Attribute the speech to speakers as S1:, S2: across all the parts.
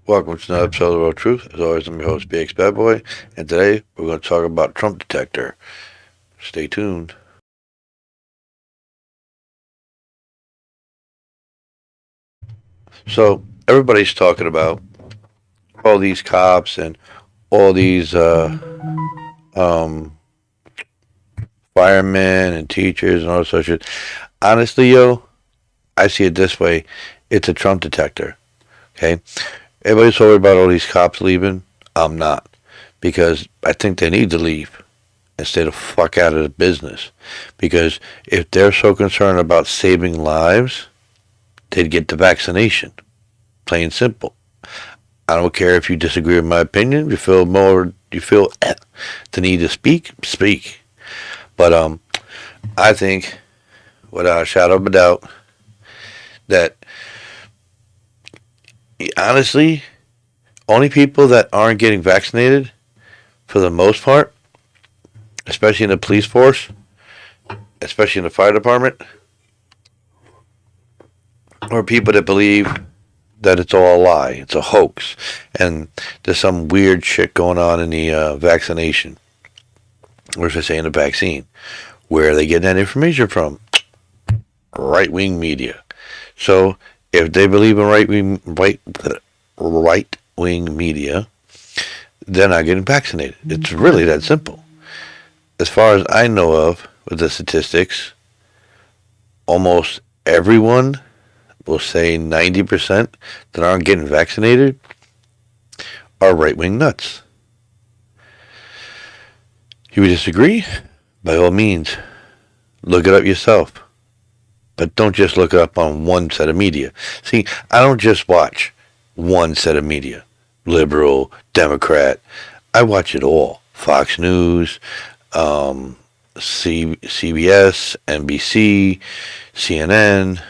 S1: Welcome to another episode of Real Truth. As always, I'm your host, BX Bad Boy, and today we're going to talk about Trump Detector. Stay tuned. So, everybody's talking about all these cops and all these um, firemen and teachers and all this sort of shit. Honestly, yo, I see it this way. It's a Trump Detector, okay? Everybody's worried about all these cops leaving. I'm not. Because I think they need to leave and stay the fuck out of the business. Because if they're so concerned about saving lives, they'd get the vaccination. Plain and simple. I don't care if you disagree with my opinion. You feel the need to speak. Speak. But I think, without a shadow of a doubt, that honestly, only people that aren't getting vaccinated, for the most part, especially in the police force, especially in the fire department, are people that believe that it's all a lie, it's a hoax, and there's some weird shit going on in the vaccination, or should I say in the vaccine. Where are they getting that information from? Right wing media. So if they believe in right wing media, they're not getting vaccinated. It's really that simple. As far as I know of, with the statistics, almost everyone, will say 90%, that aren't getting vaccinated are right wing nuts. You disagree? By all means, look it up yourself. But don't just look it up on one set of media. See, I don't just watch one set of media. Liberal, Democrat. I watch it all. Fox News, CBS, NBC, CNN,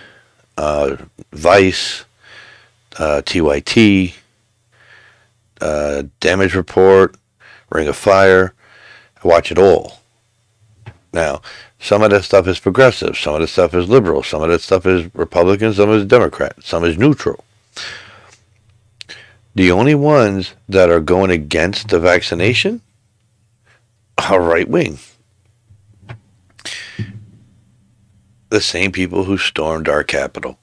S1: Vice, TYT, Damage Report, Ring of Fire. I watch it all. Now, some of that stuff is progressive, some of that stuff is liberal, some of that stuff is Republican, some is Democrat, some is neutral. The only ones that are going against the vaccination are right wing. The same people who stormed our Capitol.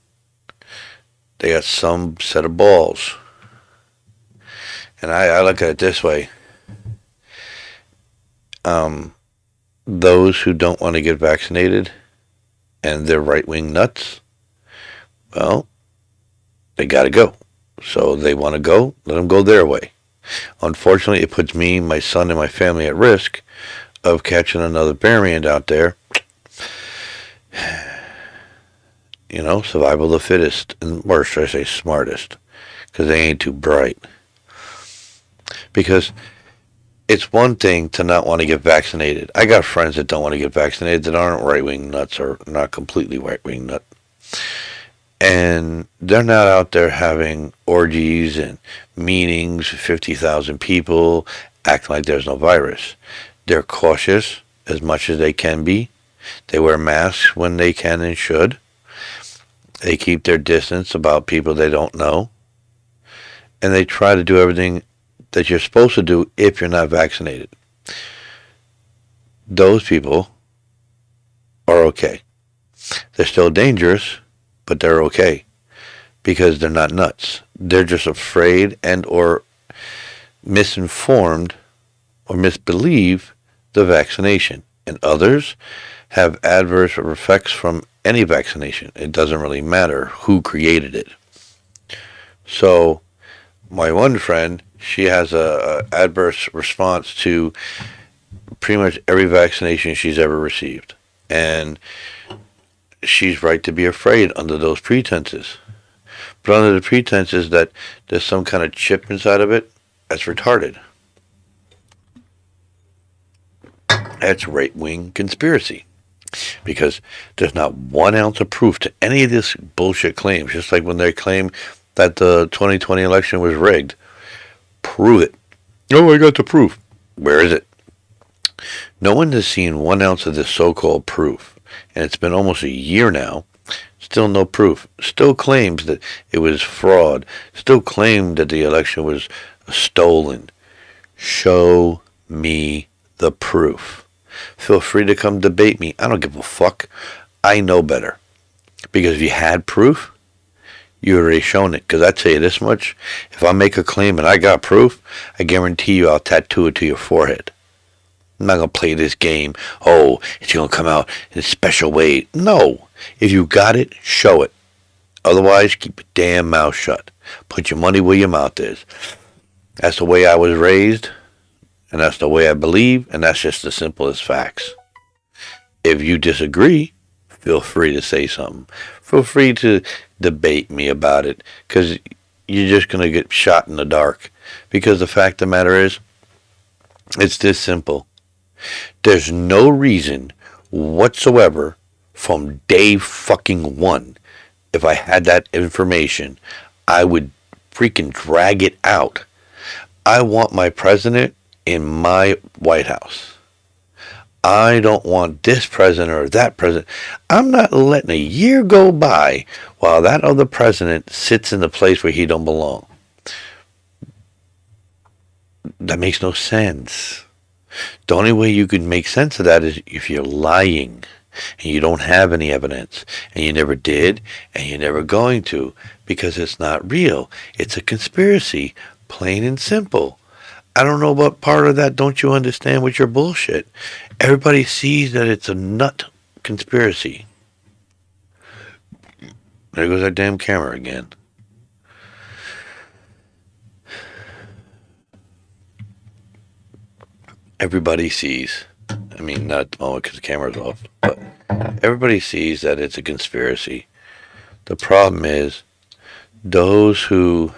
S1: They got some set of balls. And I look at it this way. Those who don't want to get vaccinated and they're right wing nuts, well, they got to go. So they want to go, let them go their way. Unfortunately, it puts me, my son, and my family at risk of catching another variant out there. You know, survival of the fittest, or should I say smartest, because they ain't too bright. Because it's one thing to not want to get vaccinated. I got friends that don't want to get vaccinated that aren't right-wing nuts or not completely right-wing nuts. And they're not out there having orgies and meetings, 50,000 people, acting like there's no virus. They're cautious as much as they can be. They wear masks when they can and should. They keep their distance about people they don't know. And they try to do everything that you're supposed to do if you're not vaccinated. Those people are okay. They're still dangerous, but they're okay because they're not nuts. They're just afraid and or misinformed or misbelieve the vaccination. And others have adverse effects from any vaccination. It doesn't really matter who created it. So my one friend, she has a adverse response to pretty much every vaccination she's ever received. And she's right to be afraid under those pretenses. But under the pretenses that there's some kind of chip inside of it, that's retarded. That's right-wing conspiracy. Because there's not 1 ounce of proof to any of this bullshit claims. Just like when they claim that the 2020 election was rigged. Prove it. Oh, I got the proof. Where is it? No one has seen 1 ounce of this so-called proof. And it's been almost a year now Still no proof. Still claims that it was fraud. Still claimed that the election was stolen. Show me the proof. Feel free to come debate me. I don't give a fuck. I know better. Because if you had proof, you already shown it. Because I tell you this much, if I make a claim and I got proof, I guarantee you I'll tattoo it to your forehead. I'm not going to play this game. Oh, it's going to come out in a special way. No. If you got it, show it. Otherwise, keep your damn mouth shut. Put your money where your mouth is. That's the way I was raised, and that's the way I believe, and that's just the simplest facts. If you disagree, feel free to say something. Feel free to debate me about it, because you're just going to get shot in the dark. Because the fact of the matter is, it's this simple. There's no reason whatsoever from day fucking one, if I had that information, I would freaking drag it out. I want my president in my White House. I don't want this president or that president. I'm not letting a year go by while that other president sits in the place where he don't belong. That makes no sense. The only way you can make sense of that is if you're lying and you don't have any evidence and you never did and you're never going to, because it's not real. It's a conspiracy, plain and simple. I don't know what part of that don't you understand with your bullshit. Everybody sees that it's a nut conspiracy. There goes that damn camera again. Everybody sees, I mean, not at the moment because the camera's off, but everybody sees that it's a conspiracy. The problem is those who,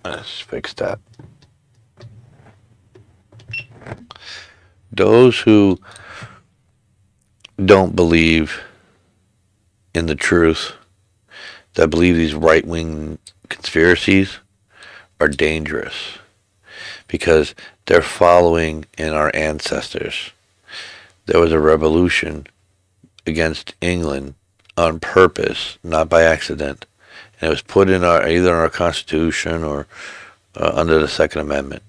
S1: let's fix that. Those who don't believe in the truth, that believe these right-wing conspiracies, are dangerous because they're following in our ancestors. There was a revolution against England on purpose, not by accident, and it was put in our either in our Constitution or under the Second Amendment,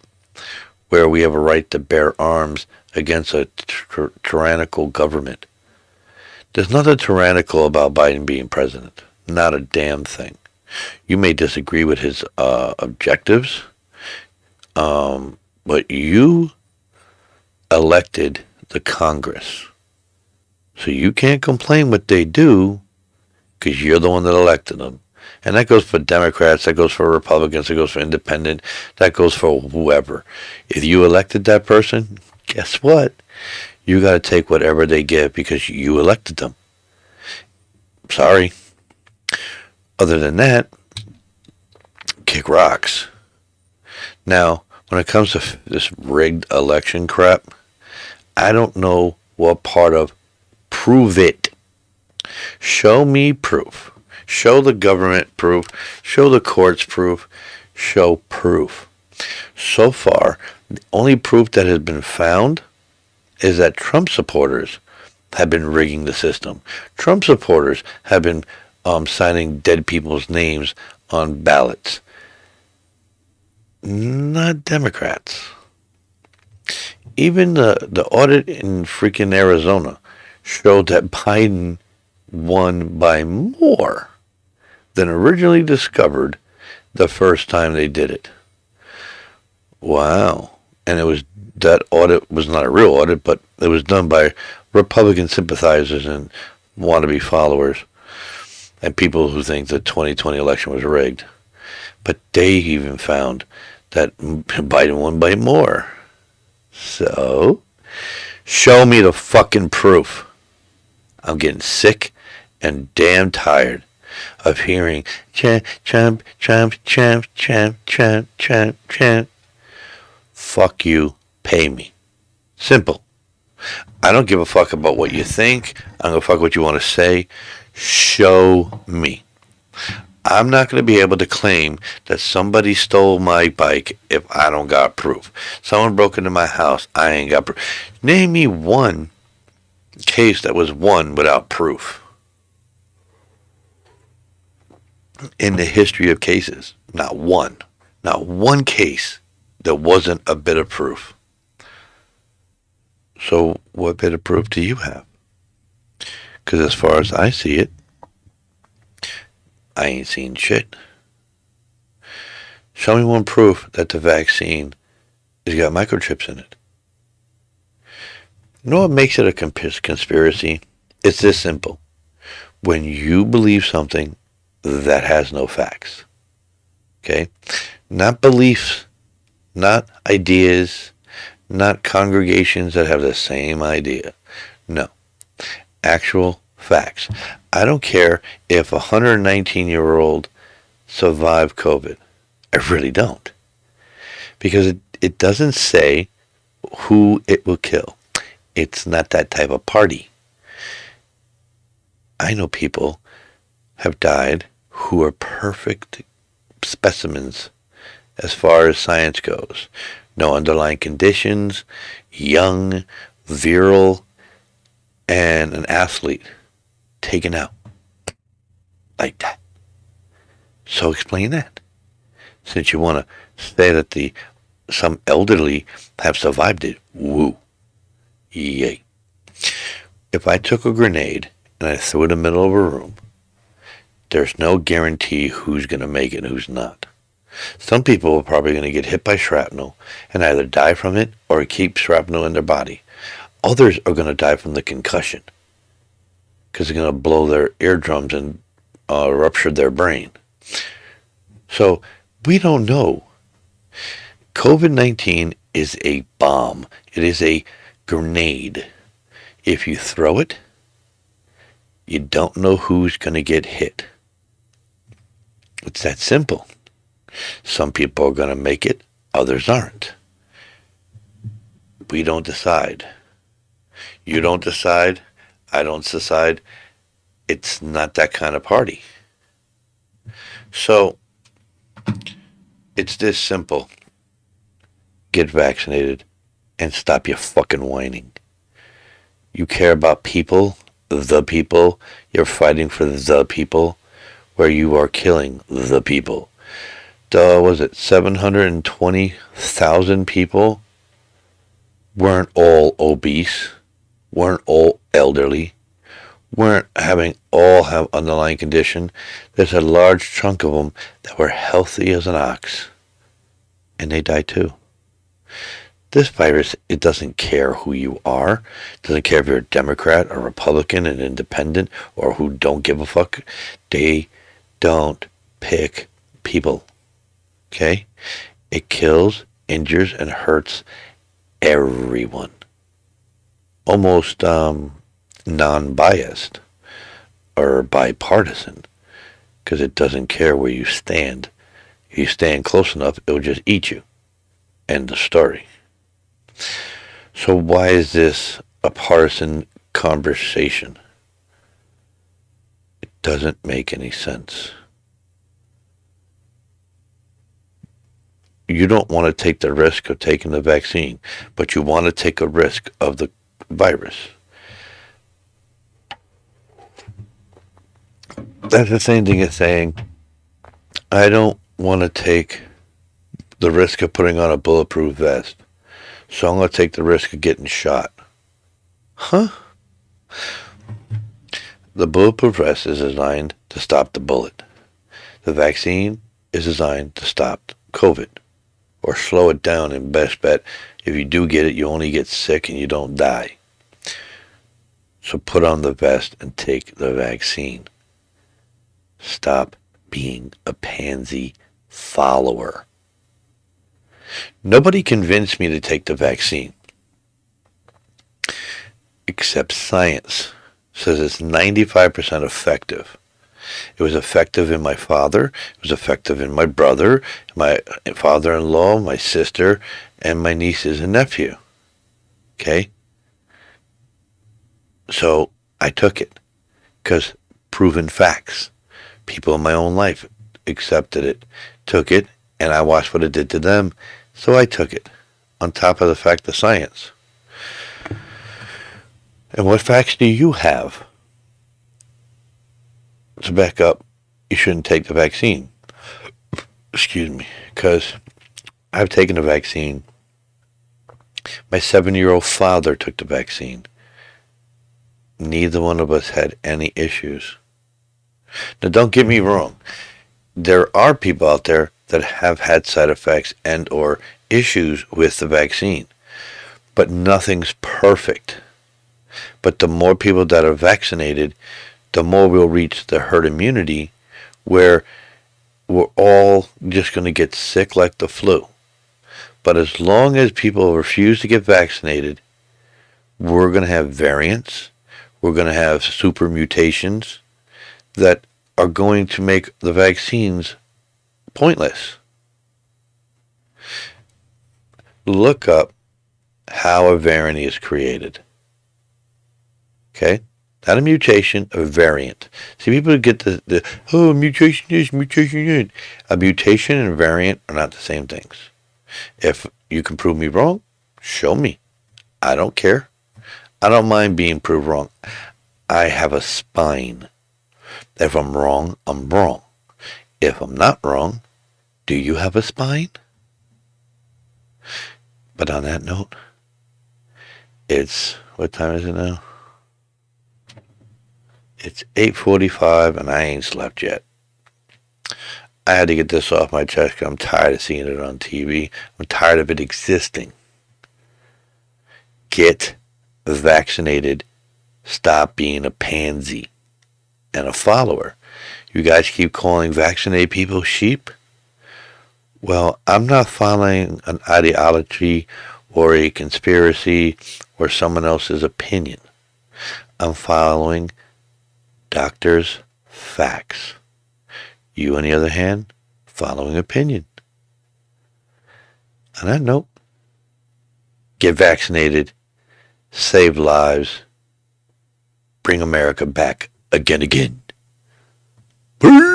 S1: where we have a right to bear arms against a tyrannical government. There's nothing tyrannical about Biden being president. Not a damn thing. You may disagree with his objectives, but you elected the Congress. So you can't complain what they do because you're the one that elected them. And that goes for Democrats, that goes for Republicans, that goes for independent, that goes for whoever. If you elected that person, guess what? You got to take whatever they give because you elected them. Sorry. Other than that, kick rocks. Now, when it comes to this rigged election crap, I don't know what part of prove it. Show me proof. Show the government proof. Show the courts proof. Show proof. So far, the only proof that has been found is that Trump supporters have been rigging the system. Trump supporters have been signing dead people's names on ballots. Not Democrats. Even the audit in freaking Arizona showed that Biden won by more than originally discovered the first time they did it. Wow. And that audit was not a real audit, but it was done by Republican sympathizers and wannabe followers and people who think the 2020 election was rigged. But they even found that Biden won by more. So, show me the fucking proof. I'm getting sick and damn tired of hearing chant, chant, chant, chant, chant, chant, chant, chant. Fuck you, pay me. Simple. I don't give a fuck about what you think. I don't give a fuck what you want to say. Show me. I'm not going to be able to claim that somebody stole my bike if I don't got proof. Someone broke into my house. I ain't got proof. Name me one case that was won without proof. in the history of cases. Not one. Not one case that wasn't a bit of proof. So what bit of proof do you have? Because as far as I see it, I ain't seen shit. Show me one proof that the vaccine has got microchips in it. You know what makes it a conspiracy? It's this simple. When you believe something that has no facts. Okay? Not beliefs, not ideas, not congregations that have the same idea. No. Actual facts. I don't care if a 119-year-old survived COVID. I really don't. Because it doesn't say who it will kill. It's not that type of party. I know people have died who are perfect specimens as far as science goes. No underlying conditions, young, virile, and an athlete taken out like that. So explain that. Since you want to say that some elderly have survived it, woo, yay. If I took a grenade and I threw it in the middle of a room, there's no guarantee who's going to make it and who's not. Some people are probably going to get hit by shrapnel and either die from it or keep shrapnel in their body. Others are going to die from the concussion because they're going to blow their eardrums and rupture their brain. So we don't know. COVID-19 is a bomb. It is a grenade. If you throw it, you don't know who's going to get hit. It's that simple. Some people are going to make it, others aren't. We don't decide. You don't decide. I don't decide. It's not that kind of party. So, it's this simple. Get vaccinated and stop your fucking whining. You care about people, the people. You're fighting for the people, where you are killing the people. Was it 720,000 people weren't all obese, weren't all elderly, weren't all have underlying condition. There's a large chunk of them that were healthy as an ox, and they died too. This virus, it doesn't care who you are. It doesn't care if you're a Democrat or Republican, an independent, or who don't give a fuck. They don't pick people. Okay? It kills, injures, and hurts everyone. Almost non-biased or bipartisan, because it doesn't care where you stand. If you stand close enough, it will just eat you. End of story. So why is this a partisan conversation? It doesn't make any sense. You don't want to take the risk of taking the vaccine, but you want to take a risk of the virus. That's the same thing as saying, I don't want to take the risk of putting on a bulletproof vest, so I'm going to take the risk of getting shot. Huh? The bulletproof vest is designed to stop the bullet. The vaccine is designed to stop COVID, or slow it down, and best bet, if you do get it, you only get sick and you don't die. So put on the vest and take the vaccine. Stop being a pansy follower. Nobody convinced me to take the vaccine, except science says it's 95% effective. It was effective in my father, it was effective in my brother, my father-in-law, my sister, and my nieces and nephew. Okay? So I took it, because proven facts. People in my own life accepted it, took it, and I watched what it did to them, so I took it, on top of the fact of science. And what facts do you have to back up you shouldn't take the vaccine. Excuse me, because I've taken the vaccine. My 7-year-old father took the vaccine. Neither one of us had any issues. Now, don't get me wrong. There are people out there that have had side effects and or issues with the vaccine. But nothing's perfect. But the more people that are vaccinated, the more we'll reach the herd immunity where we're all just going to get sick like the flu. But as long as people refuse to get vaccinated, we're going to have variants. We're going to have super mutations that are going to make the vaccines pointless. Look up how a variant is created. Okay? Not a mutation, a variant. See, people get the mutation is, mutation is. A mutation and a variant are not the same things. If you can prove me wrong, show me. I don't care. I don't mind being proved wrong. I have a spine. If I'm wrong, I'm wrong. If I'm not wrong, do you have a spine? But on that note, what time is it now? It's 8:45 and I ain't slept yet. I had to get this off my chest because I'm tired of seeing it on TV. I'm tired of it existing. Get vaccinated. Stop being a pansy and a follower. You guys keep calling vaccinated people sheep? Well, I'm not following an ideology or a conspiracy or someone else's opinion. I'm following doctors' facts. You, on the other hand, following opinion. On that note, get vaccinated, save lives, bring America back again. Peace!